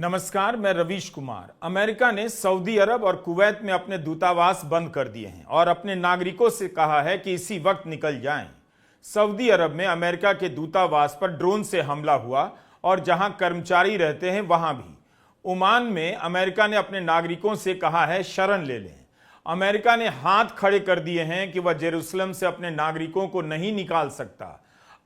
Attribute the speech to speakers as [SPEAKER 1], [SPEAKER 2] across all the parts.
[SPEAKER 1] नमस्कार, मैं रवीश कुमार। अमेरिका ने सऊदी अरब और कुवैत में अपने दूतावास बंद कर दिए हैं और अपने नागरिकों से कहा है कि इसी वक्त निकल जाएं। सऊदी अरब में अमेरिका के दूतावास पर ड्रोन से हमला हुआ और जहां कर्मचारी रहते हैं वहां भी। ओमान में अमेरिका ने अपने नागरिकों से कहा है शरण ले लें। अमेरिका ने हाथ खड़े कर दिए हैं कि वह जेरूसलम से अपने नागरिकों को नहीं निकाल सकता।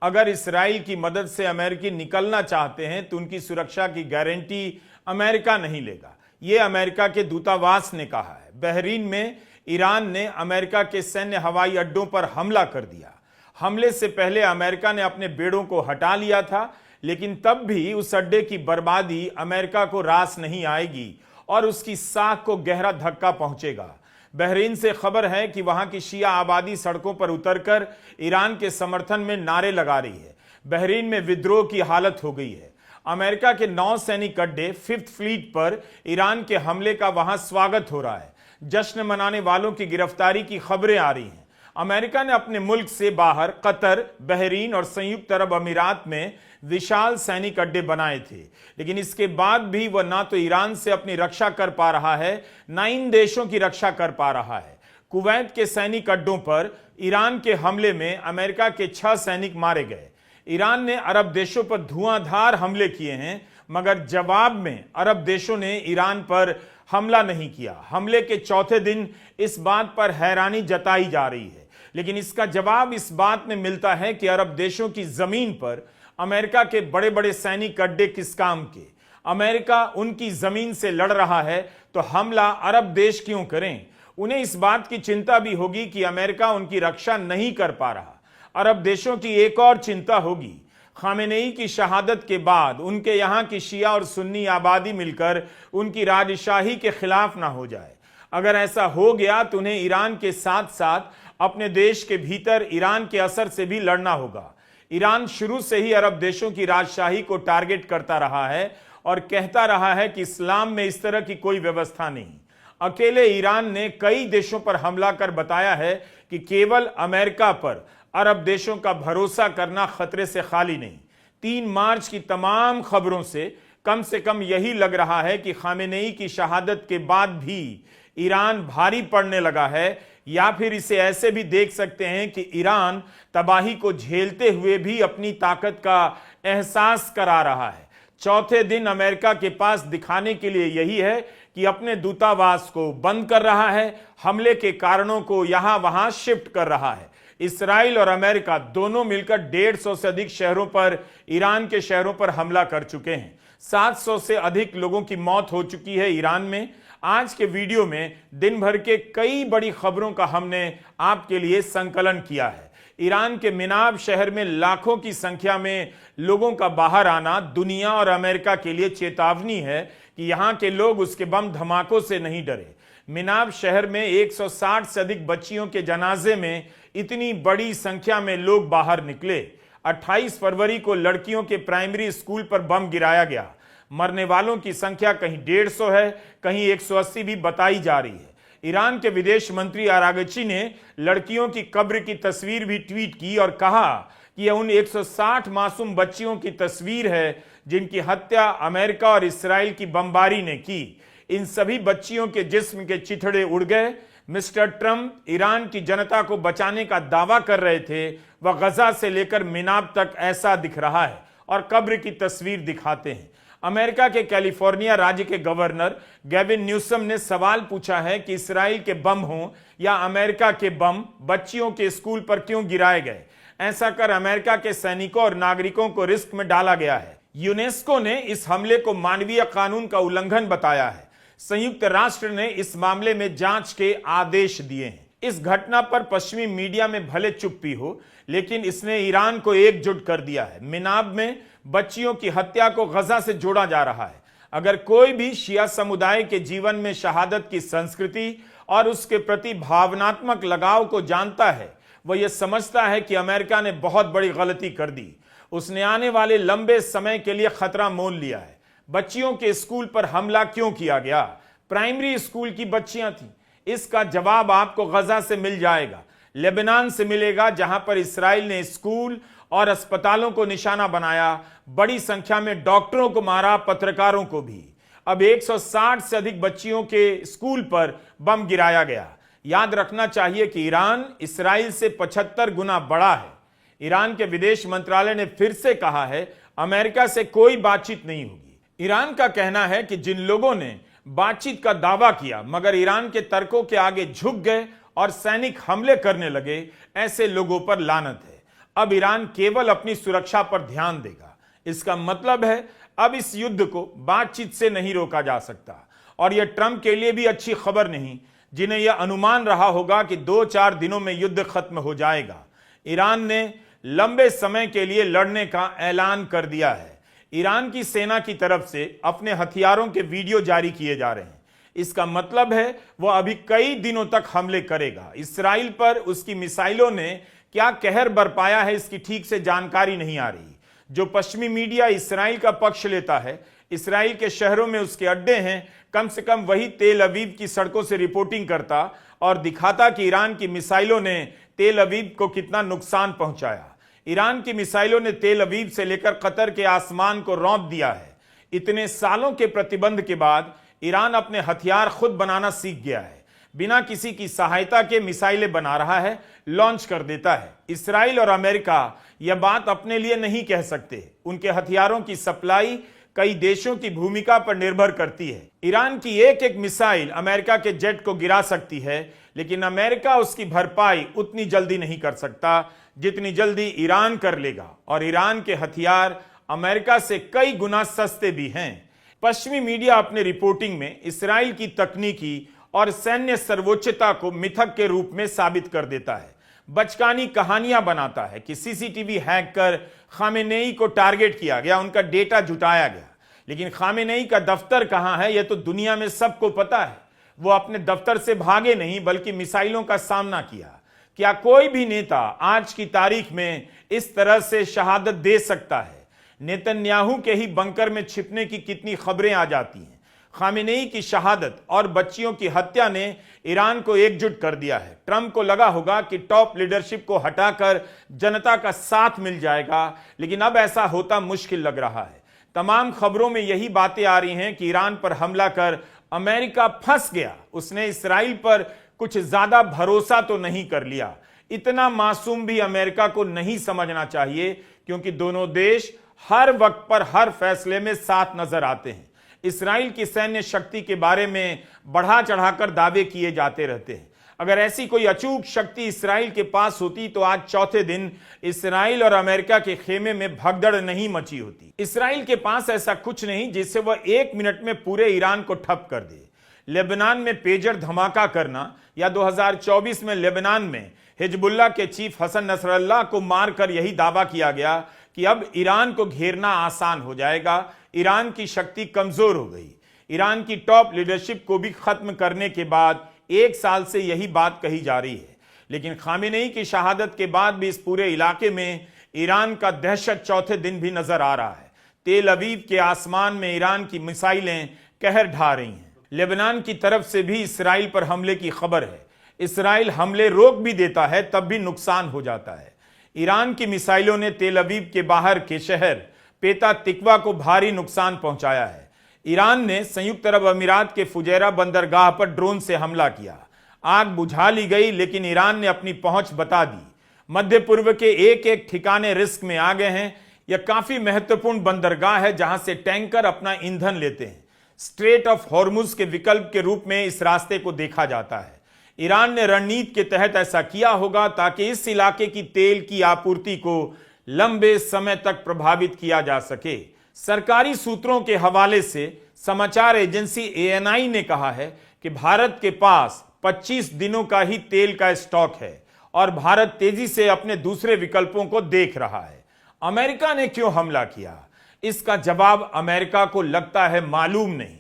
[SPEAKER 1] अगर इसराइल की मदद से अमेरिकी निकलना चाहते हैं तो उनकी सुरक्षा की गारंटी अमेरिका नहीं लेगा, ये अमेरिका के दूतावास ने कहा है। बहरीन में ईरान ने अमेरिका के सैन्य हवाई अड्डों पर हमला कर दिया। हमले से पहले अमेरिका ने अपने बेड़ों को हटा लिया था, लेकिन तब भी उस अड्डे की बर्बादी अमेरिका को रास नहीं आएगी और उसकी साख को गहरा धक्का पहुंचेगा। बहरीन से खबर है कि वहां की शिया आबादी सड़कों पर उतरकर ईरान के समर्थन में नारे लगा रही है। बहरीन में विद्रोह की हालत हो गई है। अमेरिका के 9 सैनिक अड्डे 5th फ्लीट पर ईरान के हमले का वहां स्वागत हो रहा है। जश्न मनाने वालों की गिरफ्तारी की खबरें आ रही हैं। अमेरिका ने अपने मुल्क से बाहर कतर, बहरीन और संयुक्त अरब अमीरात में विशाल सैनिक अड्डे बनाए थे, लेकिन इसके बाद भी वह ना तो ईरान से अपनी रक्षा कर पा रहा है, ना इन देशों की रक्षा कर पा रहा है। कुवैत के सैनिक अड्डों पर ईरान के हमले में अमेरिका के 6 सैनिक मारे गए। ईरान ने अरब देशों पर धुआंधार हमले किए हैं, मगर जवाब में अरब देशों ने ईरान पर हमला नहीं किया। हमले के चौथे दिन इस बात पर हैरानी जताई जा रही है, लेकिन इसका जवाब इस बात में मिलता है कि अरब देशों की जमीन पर अमेरिका के बड़े बड़े सैनिक अड्डे किस काम के। अमेरिका उनकी जमीन से लड़ रहा है तो हमला अरब देश क्यों करें। उन्हें इस बात की चिंता भी होगी कि अमेरिका उनकी रक्षा नहीं कर पा रहा। अरब देशों की एक और चिंता होगी, खामेनेई की शहादत के बाद उनके यहां की शिया और सुन्नी आबादी मिलकर उनकी राजशाही के खिलाफ ना हो जाए। अगर ऐसा हो गया तो उन्हें ईरान के साथ साथ अपने देश के भीतर ईरान के असर से भी लड़ना होगा। ईरान शुरू से ही अरब देशों की राजशाही को टारगेट करता रहा है और कहता रहा है कि इस्लाम में इस तरह की कोई व्यवस्था नहीं। अकेले ईरान ने कई देशों पर हमला कर बताया है कि केवल अमेरिका पर अरब देशों का भरोसा करना खतरे से खाली नहीं। 3 मार्च की तमाम खबरों से कम यही लग रहा है कि खामेनेई की शहादत के बाद भी ईरान भारी पड़ने लगा है, या फिर इसे ऐसे भी देख सकते हैं कि ईरान तबाही को झेलते हुए भी अपनी ताकत का एहसास करा रहा है। चौथे दिन अमेरिका के पास दिखाने के लिए यही है कि अपने दूतावास को बंद कर रहा है, हमले के कारणों को यहां वहां शिफ्ट कर रहा है। इसराइल और अमेरिका दोनों मिलकर 150 से अधिक शहरों पर, ईरान के शहरों पर हमला कर चुके हैं। 700 से अधिक लोगों की मौत हो चुकी है ईरान में। आज के वीडियो में दिन भर के कई बड़ी खबरों का हमने आपके लिए संकलन किया है। ईरान के मिनाब शहर में लाखों की संख्या में लोगों का बाहर आना दुनिया और अमेरिका के लिए चेतावनी है कि यहां के लोग उसके बम धमाकों से नहीं डरे। मिनाब शहर में 160 से अधिक बच्चियों के जनाजे में इतनी बड़ी संख्या में लोग बाहर निकले। 28 फरवरी को लड़कियों के प्राइमरी स्कूल पर बम गिराया गया। मरने वालों की संख्या कहीं 150 है, कहीं 180 भी बताई जा रही है। ईरान के विदेश मंत्री आरागची ने लड़कियों की कब्र की तस्वीर भी ट्वीट की और कहा कि यह उन 160 मासूम बच्चियों की तस्वीर है जिनकी हत्या अमेरिका और इसराइल की बमबारी ने की। इन सभी बच्चियों के जिस्म के चिथड़े उड़ गए। मिस्टर ट्रंप ईरान की जनता को बचाने का दावा कर रहे थे, वह गजा से लेकर मिनाब तक ऐसा दिख रहा है और कब्र की तस्वीर दिखाते हैं। अमेरिका के कैलिफोर्निया राज्य के गवर्नर गैविन न्यूसम ने सवाल पूछा है कि इसराइल के बम हों या अमेरिका के बम बच्चियों के स्कूल पर क्यों गिराए गए। ऐसा कर अमेरिका के सैनिकों और नागरिकों को रिस्क में डाला गया है। यूनेस्को ने इस हमले को मानवीय कानून का उल्लंघन बताया है। संयुक्त राष्ट्र ने इस मामले में जांच के आदेश दिए हैं। इस घटना पर पश्चिमी मीडिया में भले चुप्पी हो, लेकिन इसने ईरान को एकजुट कर दिया है। मिनाब में बच्चियों की हत्या को गजा से जोड़ा जा रहा है। अगर कोई भी शिया समुदाय के जीवन में शहादत की संस्कृति और उसके प्रति भावनात्मक लगाव को जानता है, वह यह समझता है कि अमेरिका ने बहुत बड़ी गलती कर दी। उसने आने वाले लंबे समय के लिए खतरा मोल लिया है। बच्चियों के स्कूल पर हमला क्यों किया गया? प्राइमरी स्कूल की बच्चियां थीं। इसका जवाब आपको गजा से मिल जाएगा, लेबनान से मिलेगा, जहां पर इसराइल ने स्कूल और अस्पतालों को निशाना बनाया, बड़ी संख्या में डॉक्टरों को मारा, पत्रकारों को भी। अब 160 से अधिक बच्चियों के स्कूल पर बम गिराया गया। याद रखना चाहिए कि ईरान इस्राइल से 75 गुना बड़ा है। ईरान के विदेश मंत्रालय ने फिर से कहा है अमेरिका से कोई बातचीत नहीं होगी। ईरान का कहना है कि जिन लोगों ने बातचीत का दावा किया मगर ईरान के तर्कों के आगे झुक गए और सैनिक हमले करने लगे, ऐसे लोगों पर लानत है। अब ईरान केवल अपनी सुरक्षा पर ध्यान देगा। इसका मतलब है अब इस युद्ध को बातचीत से नहीं रोका जा सकता। और यह ट्रंप के लिए भी अच्छी खबर नहीं, जिन्हें यह अनुमान रहा होगा कि 2-4 दिनों में युद्ध खत्म हो जाएगा। ईरान ने लंबे समय के लिए लड़ने का ऐलान कर दिया है। ईरान की सेना की तरफ से अपने हथियारों के वीडियो जारी किए जा रहे हैं। इसका मतलब है वह अभी कई दिनों तक हमले करेगा। इस्राइल पर उसकी मिसाइलों ने क्या कहर बरपाया है, इसकी ठीक से जानकारी नहीं आ रही। जो पश्चिमी मीडिया इस्राइल का पक्ष लेता है, इस्राइल के शहरों में उसके अड्डे हैं, कम से कम वही तेल अवीव की सड़कों से रिपोर्टिंग करता और दिखाता कि ईरान की मिसाइलों ने तेल अवीव को कितना नुकसान पहुंचाया। ईरान की मिसाइलों ने तेल अवीव से लेकर कतर के आसमान को रौंद दिया है। इतने सालों के प्रतिबंध के बाद ईरान अपने हथियार खुद बनाना सीख गया है। बिना किसी की सहायता के मिसाइलें बना रहा है, लॉन्च कर देता है। इस्राइल और अमेरिका यह बात अपने लिए नहीं कह सकते। उनके हथियारों की सप्लाई कई देशों की भूमिका पर निर्भर करती है। ईरान की एक एक मिसाइल अमेरिका के जेट को गिरा सकती है, लेकिन अमेरिका उसकी भरपाई उतनी जल्दी नहीं कर सकता जितनी जल्दी ईरान कर लेगा। और ईरान के हथियार अमेरिका से कई गुना सस्ते भी हैं। पश्चिमी मीडिया अपने रिपोर्टिंग में इस्राइल की तकनीकी और सैन्य सर्वोच्चता को मिथक के रूप में साबित कर देता है। बचकानी कहानियां बनाता है कि सीसीटीवी हैक कर खामेनेई को टारगेट किया गया, उनका डेटा जुटाया गया। लेकिन खामेनेई का दफ्तर कहां है, यह तो दुनिया में सबको पता है। वो अपने दफ्तर से भागे नहीं बल्कि मिसाइलों का सामना किया। क्या कोई भी नेता आज की तारीख में इस तरह से शहादत दे सकता है? नेतन्याहू के ही बंकर में छिपने की कितनी खबरें आ जाती हैं। खामेनेई की शहादत और बच्चियों की हत्या ने ईरान को एकजुट कर दिया है। ट्रंप को लगा होगा कि टॉप लीडरशिप को हटाकर जनता का साथ मिल जाएगा, लेकिन अब ऐसा होता मुश्किल लग रहा है। तमाम खबरों में यही बातें आ रही हैं कि ईरान पर हमला कर अमेरिका फंस गया। उसने इस्राइल पर कुछ ज्यादा भरोसा तो नहीं कर लिया। इतना मासूम भी अमेरिका को नहीं समझना चाहिए, क्योंकि दोनों देश हर वक्त पर हर फैसले में साथ नजर आते हैं। इस्राइल की सैन्य शक्ति के बारे में बढ़ा चढ़ाकर दावे किए जाते रहते हैं। अगर ऐसी कोई अचूक शक्ति इस्राइल के पास होती तो आज चौथे दिन इस्राइल और अमेरिका के खेमे में भगदड़ नहीं मची होती। इस्राइल के पास ऐसा कुछ नहीं जिससे वह 1 मिनट में पूरे ईरान को ठप कर दे। लेबनान में पेजर धमाका करना या 2024 में लेबनान में हिजबुल्लाह के चीफ हसन नसरल्लाह को मारकर यही दावा किया गया कि अब ईरान को घेरना आसान हो जाएगा। ईरान की शक्ति कमजोर हो गई। ईरान की टॉप लीडरशिप को भी खत्म करने के बाद 1 साल से यही बात कही जा रही है। लेकिन खामेनेई की शहादत के बाद भी इस पूरे इलाके में ईरान का दहशत चौथे दिन भी नजर आ रहा है। तेल अवीव के आसमान में ईरान की मिसाइलें कहर ढा रही हैं। लेबनान की तरफ से भी इस्राइल पर हमले की खबर है। इस्राइल हमले रोक भी देता है तब भी नुकसान हो जाता है। ईरान की मिसाइलों ने तेल अवीव के बाहर के शहर पेता तिकवा को भारी नुकसान पहुंचाया है। ईरान ने संयुक्त अरब अमीरात के फुजैरा बंदरगाह पर ड्रोन से हमला किया। आग बुझा ली गई, लेकिन ईरान ने अपनी पहुंच बता दी। मध्य पूर्व के एक एक ठिकाने रिस्क में आ गए हैं। यह काफी महत्वपूर्ण बंदरगाह है जहां से टैंकर अपना ईंधन लेते हैं। स्ट्रेट ऑफ हॉर्मुज के विकल्प के रूप में इस रास्ते को देखा जाता है। ईरान ने रणनीति के तहत ऐसा किया होगा ताकि इस इलाके की तेल की आपूर्ति को लंबे समय तक प्रभावित किया जा सके। सरकारी सूत्रों के हवाले से समाचार एजेंसी ANI ने कहा है कि भारत के पास 25 दिनों का ही तेल का स्टॉक है और भारत तेजी से अपने दूसरे विकल्पों को देख रहा है। अमेरिका ने क्यों हमला किया, इसका जवाब अमेरिका को लगता है मालूम नहीं।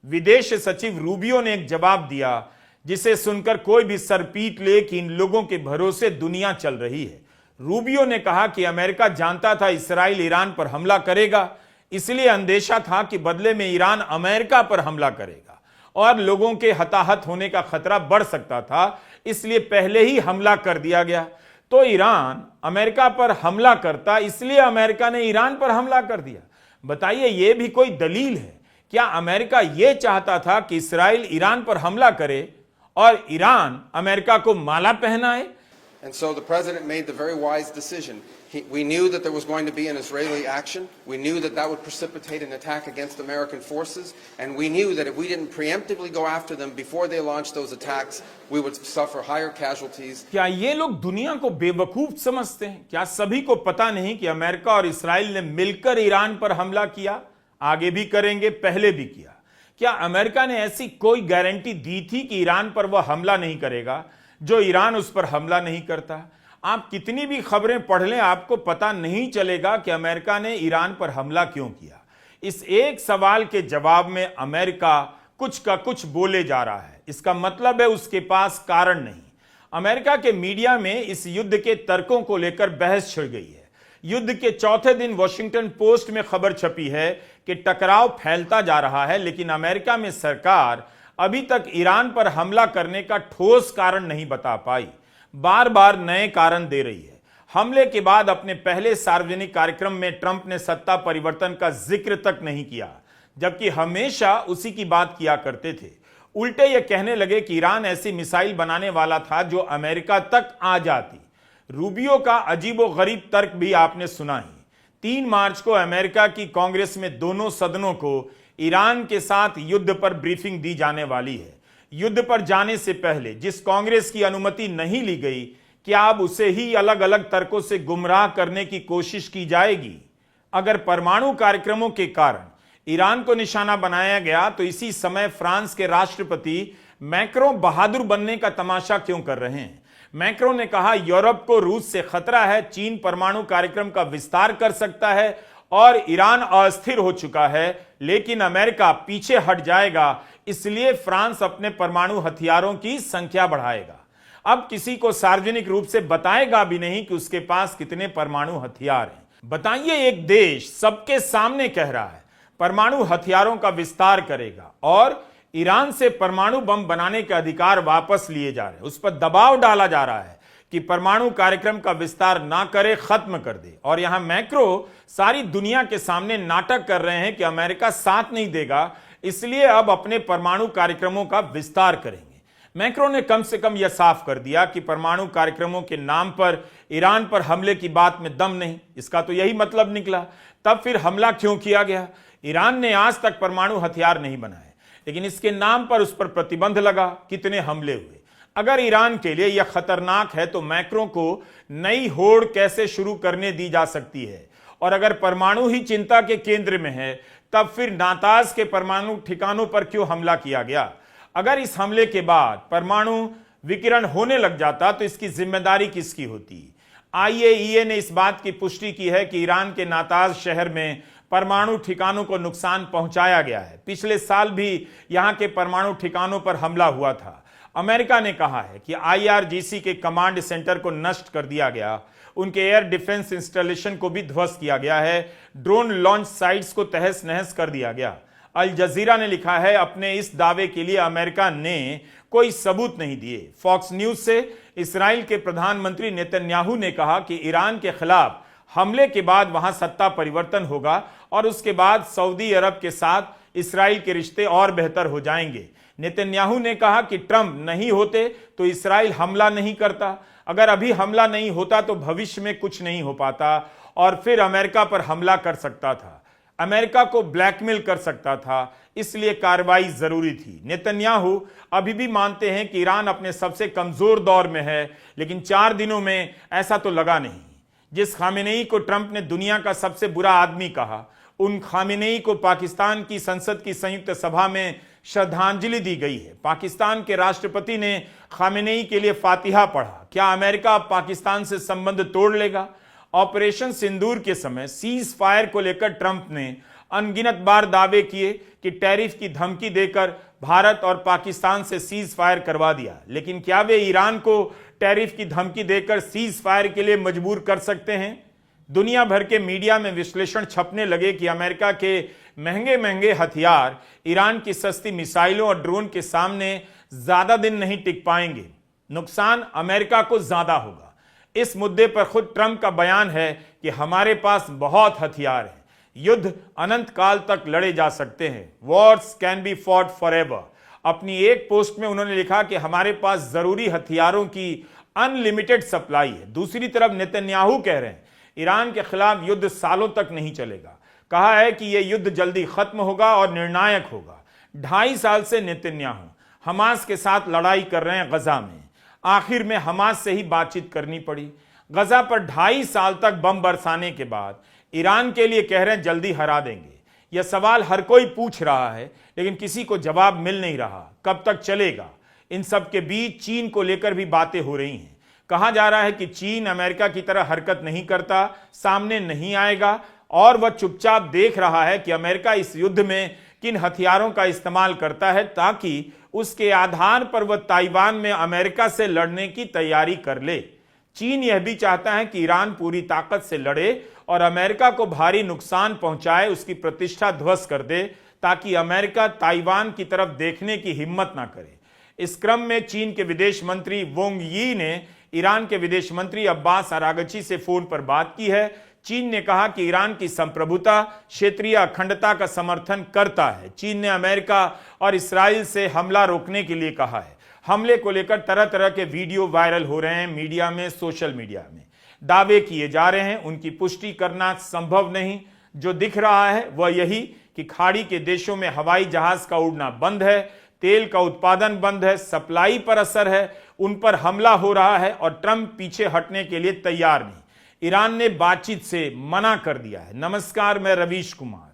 [SPEAKER 1] विदेश सचिव रूबियो ने एक जवाब दिया जिसे सुनकर कोई भी सर पीट ले कि इन लोगों के भरोसे दुनिया चल रही है। रूबियो ने कहा कि अमेरिका जानता था इसराइल ईरान पर हमला करेगा, इसलिए अंदेशा था कि बदले में ईरान अमेरिका पर हमला करेगा और लोगों के हताहत होने का खतरा बढ़ सकता था, इसलिए पहले ही हमला कर दिया गया। तो ईरान अमेरिका पर हमला करता, इसलिए अमेरिका ने ईरान पर हमला कर दिया। बताइए, यह भी कोई दलील है क्या अमेरिका यह चाहता था कि इस्राइल ईरान पर हमला करे और ईरान अमेरिका को माला पहनाए?
[SPEAKER 2] And so the president made the very wise decision. We knew that there was going to be an Israeli action. We knew that that would precipitate an attack against American forces. And we knew that if we didn't preemptively go after them before they launched those attacks, we would suffer higher casualties.
[SPEAKER 1] क्या ये लोग दुनिया को बेवकूफ समझते हैं? क्या सभी को पता नहीं कि अमेरिका और इस्राइल ने मिलकर ईरान पर हमला किया? आगे भी करेंगे, पहले भी किया। क्या अमेरिका ने ऐसी कोई गारंटी दी थी कि ईरान पर वह हमला नहीं करेगा जो ईरान उस पर हमला नहीं करता? आप कितनी भी खबरें पढ़ लें, आपको पता नहीं चलेगा कि अमेरिका ने ईरान पर हमला क्यों किया। इस एक सवाल के जवाब में अमेरिका कुछ का कुछ बोले जा रहा है। इसका मतलब है उसके पास कारण नहीं। अमेरिका के मीडिया में इस युद्ध के तर्कों को लेकर बहस छिड़ गई है। युद्ध के चौथे दिन वॉशिंगटन पोस्ट में खबर छपी है कि टकराव फैलता जा रहा है, लेकिन अमेरिका में सरकार अभी तक ईरान पर हमला करने का ठोस कारण नहीं बता पाई। बार बार नए कारण दे रही है। हमले के बाद अपने पहले सार्वजनिक कार्यक्रम में ट्रंप ने सत्ता परिवर्तन का जिक्र तक नहीं किया, जबकि हमेशा उसी की बात किया करते थे। उल्टे ये कहने लगे कि ईरान ऐसी मिसाइल बनाने वाला था जो अमेरिका तक आ जाती। रूबियो का अजीबोगरीब तर्क भी आपने सुना ही। 3 मार्च को अमेरिका की कांग्रेस में दोनों सदनों को ईरान के साथ युद्ध पर ब्रीफिंग दी जाने वाली है। युद्ध पर जाने से पहले जिस कांग्रेस की अनुमति नहीं ली गई, क्या अब उसे ही अलग अलग तर्कों से गुमराह करने की कोशिश की जाएगी? अगर परमाणु कार्यक्रमों के कारण ईरान को निशाना बनाया गया, तो इसी समय फ्रांस के राष्ट्रपति मैक्रों बहादुर बनने का तमाशा क्यों कर रहे हैं? मैक्रों ने कहा यूरोप को रूस से खतरा है, चीन परमाणु कार्यक्रम का विस्तार कर सकता है और ईरान अस्थिर हो चुका है, लेकिन अमेरिका पीछे हट जाएगा, इसलिए फ्रांस अपने परमाणु हथियारों की संख्या बढ़ाएगा। अब किसी को सार्वजनिक रूप से बताएगा भी नहीं कि उसके पास कितने परमाणु हथियार हैं। बताइए, एक देश सबके सामने कह रहा है परमाणु हथियारों का विस्तार करेगा और ईरान से परमाणु बम बनाने के अधिकार वापस लिए जा रहे हैं। उस पर दबाव डाला जा रहा है कि परमाणु कार्यक्रम का विस्तार ना करे, खत्म कर दे। और यहां मैक्रो सारी दुनिया के सामने नाटक कर रहे हैं कि अमेरिका साथ नहीं देगा, इसलिए अब अपने परमाणु कार्यक्रमों का विस्तार करेंगे। मैक्रो ने कम से कम यह साफ कर दिया कि परमाणु कार्यक्रमों के नाम पर ईरान पर हमले की बात में दम नहीं। इसका तो यही मतलब निकला। तब फिर हमला क्यों किया गया? ईरान ने आज तक परमाणु हथियार नहीं बनाए, लेकिन इसके नाम पर उस पर प्रतिबंध लगा। कितने हमले हुए? अगर ईरान के लिए यह खतरनाक है तो मैक्रो को नई होड़ कैसे शुरू करने दी जा सकती है? और अगर परमाणु ही चिंता के केंद्र में है, तब फिर नाताज के परमाणु ठिकानों पर क्यों हमला किया गया? अगर इस हमले के बाद परमाणु विकिरण होने लग जाता तो इसकी जिम्मेदारी किसकी होती? IAEA ने इस बात की पुष्टि की है कि ईरान के नाताज शहर में परमाणु ठिकानों को नुकसान पहुंचाया गया है। पिछले साल भी यहां के परमाणु ठिकानों पर हमला हुआ था। अमेरिका ने कहा है कि IRGC के कमांड सेंटर को नष्ट कर दिया गया, उनके एयर डिफेंस इंस्टॉलेशन को भी ध्वस्त किया गया है, ड्रोन लॉन्च साइट्स को तहस नहस कर दिया गया। अल जजीरा ने लिखा है, अपने इस दावे के लिए अमेरिका ने कोई सबूत नहीं दिए। फॉक्स न्यूज से इस्राइल के प्रधानमंत्री नेतन्याहू ने कहा कि ईरान के खिलाफ हमले के बाद वहां सत्ता परिवर्तन होगा और उसके बाद सऊदी अरब के साथ इस्राइल के रिश्ते और बेहतर हो जाएंगे। नेतन्याहू ने कहा कि ट्रंप नहीं होते तो इस्राइल हमला नहीं करता, अगर अभी हमला नहीं होता तो भविष्य में कुछ नहीं हो पाता और फिर अमेरिका पर हमला कर सकता था, अमेरिका को ब्लैकमेल कर सकता था, इसलिए कार्रवाई जरूरी थी। नेतन्याहू अभी भी मानते हैं कि ईरान अपने सबसे कमजोर दौर में है, लेकिन 4 दिनों में ऐसा तो लगा नहीं। जिस खामेनेई को ट्रंप ने दुनिया का सबसे बुरा आदमी कहा, उन खामेनेई को पाकिस्तान की संसद की संयुक्त सभा में श्रद्धांजलि दी गई है। पाकिस्तान के राष्ट्रपति ने खामेनेई के लिए फातिहा पढ़ा। क्या अमेरिका अब पाकिस्तान से संबंध तोड़ लेगा? ऑपरेशन सिंदूर के समय सीज फायर को लेकर ट्रंप ने अनगिनत बार दावे किए कि टैरिफ की धमकी देकर भारत और पाकिस्तान से सीज फायर करवा दिया, लेकिन क्या वे ईरान को टैरिफ की धमकी देकर सीज फायर के लिए मजबूर कर सकते हैं? दुनिया भर के मीडिया में विश्लेषण छपने लगे कि अमेरिका के महंगे महंगे हथियार ईरान की सस्ती मिसाइलों और ड्रोन के सामने ज्यादा दिन नहीं टिक पाएंगे। नुकसान अमेरिका को ज्यादा होगा। इस मुद्दे पर खुद ट्रंप का बयान है कि हमारे पास बहुत हथियार हैं, युद्ध अनंत काल तक लड़े जा सकते हैं। Wars can be fought for ever. अपनी एक पोस्ट में उन्होंने लिखा कि हमारे पास जरूरी हथियारों की अनलिमिटेड सप्लाई है। दूसरी तरफ नेतन्याहू कह रहे हैं ईरान के खिलाफ युद्ध सालों तक नहीं चलेगा। कहा है कि यह युद्ध जल्दी खत्म होगा और निर्णायक होगा। 2.5 साल से नेतन्याहू हमास के साथ लड़ाई कर रहे हैं गजा में। आखिर में हमास से ही बातचीत करनी पड़ी। गजा पर 2.5 साल तक बम बरसाने के बाद ईरान के लिए कह रहे हैं जल्दी हरा देंगे। यह सवाल हर कोई पूछ रहा है, लेकिन किसी को जवाब मिल नहीं रहा। कब तक चलेगा? इन सब के बीच चीन को लेकर भी बातें हो रही हैं। कहा जा रहा है कि चीन अमेरिका की तरह हरकत नहीं करता, सामने नहीं आएगा और वह चुपचाप देख रहा है कि अमेरिका इस युद्ध में किन हथियारों का इस्तेमाल करता है, ताकि उसके आधार पर वह ताइवान में अमेरिका से लड़ने की तैयारी कर ले। चीन यह भी चाहता है कि ईरान पूरी ताकत से लड़े और अमेरिका को भारी नुकसान पहुंचाए, उसकी प्रतिष्ठा ध्वस्त कर दे, ताकि अमेरिका ताइवान की तरफ देखने की हिम्मत ना करे। इस क्रम में चीन के विदेश मंत्री वांग यी ने ईरान के विदेश मंत्री अब्बास अरागची से फोन पर बात की है। चीन ने कहा कि ईरान की संप्रभुता, क्षेत्रीय अखंडता का समर्थन करता है। चीन ने अमेरिका और इस्राइल से हमला रोकने के लिए कहा है। हमले को लेकर तरह तरह के वीडियो वायरल हो रहे हैं मीडिया में, सोशल मीडिया में। दावे किए जा रहे हैं, उनकी पुष्टि करना संभव नहीं। जो दिख रहा है वह यही कि खाड़ी के देशों में हवाई जहाज का उड़ना बंद है, तेल का उत्पादन बंद है, सप्लाई पर असर है, उन पर हमला हो रहा है और ट्रंप पीछे हटने के लिए तैयार नहीं। ईरान ने बातचीत से मना कर दिया है। नमस्कार, मैं रवीश कुमार।